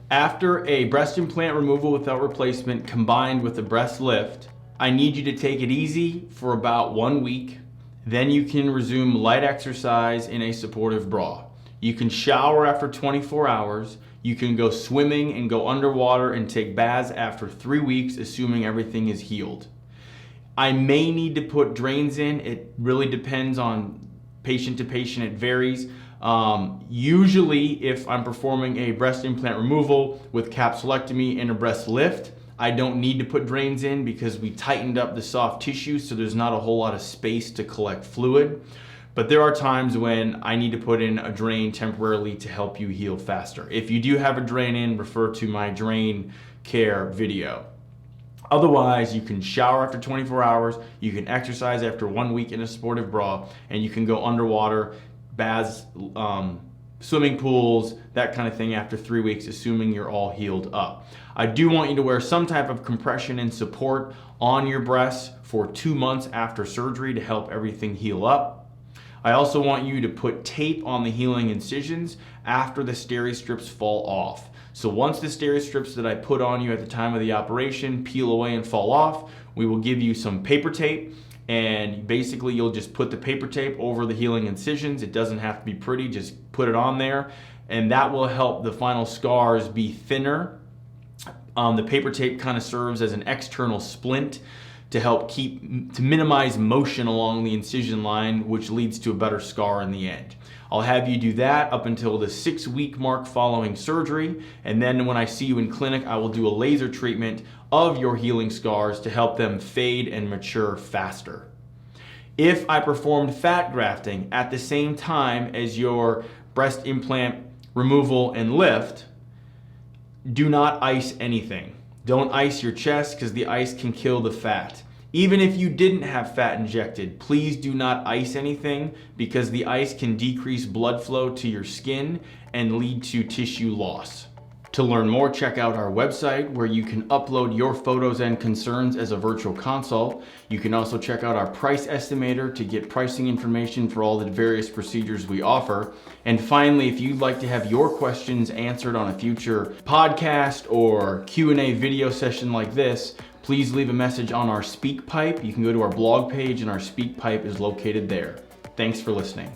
After a breast implant removal without replacement combined with a breast lift, I need you to take it easy for about 1 week. Then you can resume light exercise in a supportive bra. You can shower after 24 hours. You can go swimming and go underwater and take baths after 3 weeks, assuming everything is healed. I may need to put drains in. It really depends on patient to patient, it varies. Usually if I'm performing a breast implant removal with capsulectomy and a breast lift, I don't need to put drains in because we tightened up the soft tissue, so there's not a whole lot of space to collect fluid. But there are times when I need to put in a drain temporarily to help you heal faster. If you do have a drain in, refer to my drain care video. Otherwise, you can shower after 24 hours, you can exercise after 1 week in a supportive bra, and you can go underwater, baths, swimming pools, that kind of thing after 3 weeks, assuming you're all healed up. I do want you to wear some type of compression and support on your breasts for 2 months after surgery to help everything heal up. I also want you to put tape on the healing incisions after the steri strips fall off. So once the steri strips that I put on you at the time of the operation peel away and fall off, we will give you some paper tape, and basically you'll just put the paper tape over the healing incisions. It doesn't have to be pretty, just put it on there, and that will help the final scars be thinner. The paper tape kind of serves as an external splint to help to minimize motion along the incision line, which leads to a better scar in the end. I'll have you do that up until the 6-week mark following surgery, and then when I see you in clinic, I will do a laser treatment of your healing scars to help them fade and mature faster. If I performed fat grafting at the same time as your breast implant removal and lift, do not ice anything. Don't ice your chest because the ice can kill the fat. Even if you didn't have fat injected, please do not ice anything because the ice can decrease blood flow to your skin and lead to tissue loss. To learn more, check out our website where you can upload your photos and concerns as a virtual consult. You can also check out our price estimator to get pricing information for all the various procedures we offer. And finally, if you'd like to have your questions answered on a future podcast or Q&A video session like this, please leave a message on our SpeakPipe. You can go to our blog page and our SpeakPipe is located there. Thanks for listening.